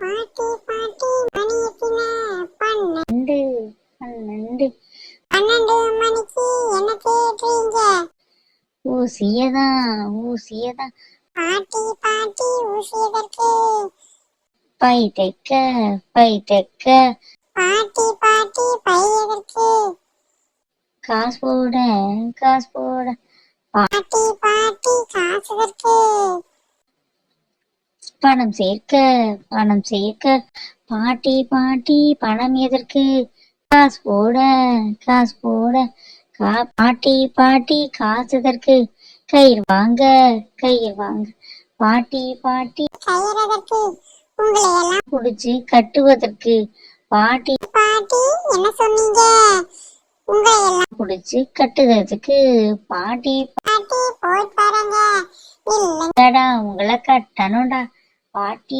பாட்டி பாட்டி மணி எத்தின பன்னெண்டு பன்னெண்டு 12 மணிக்கு என்ன தேடுறீங்க? ஊசியதான் ஊசியதான். பாட்டி பாட்டி ஊசி எதற்கு? பை தைக்க பை தைக்க. பாட்டி பாட்டி பை எதற்கு? காசு போட காசு போட. பாட்டி பாட்டி காசு எதற்கு? பணம் சேர்க்க பணம் சேர்க்க. பாட்டி பாட்டி பணம் எதற்கு? காசு போட காசு போட. பாட்டி பாட்டி காசு எதற்கு? கயிறு வாங்க கயிறு வாங்க. பாட்டி பாட்டி கயிறு எதற்கு? உங்களை எல்லாம் புடிச்சு கட்டுவதற்கு. பாட்டி பாட்டி என்ன சொன்னீங்க? உங்களை எல்லாம் புடிச்சு கட்டுவதற்கு. பாட்டி பாட்டி போய் பாருங்க. இல்லடா உங்களை கட்டணும்டா. பாட்டி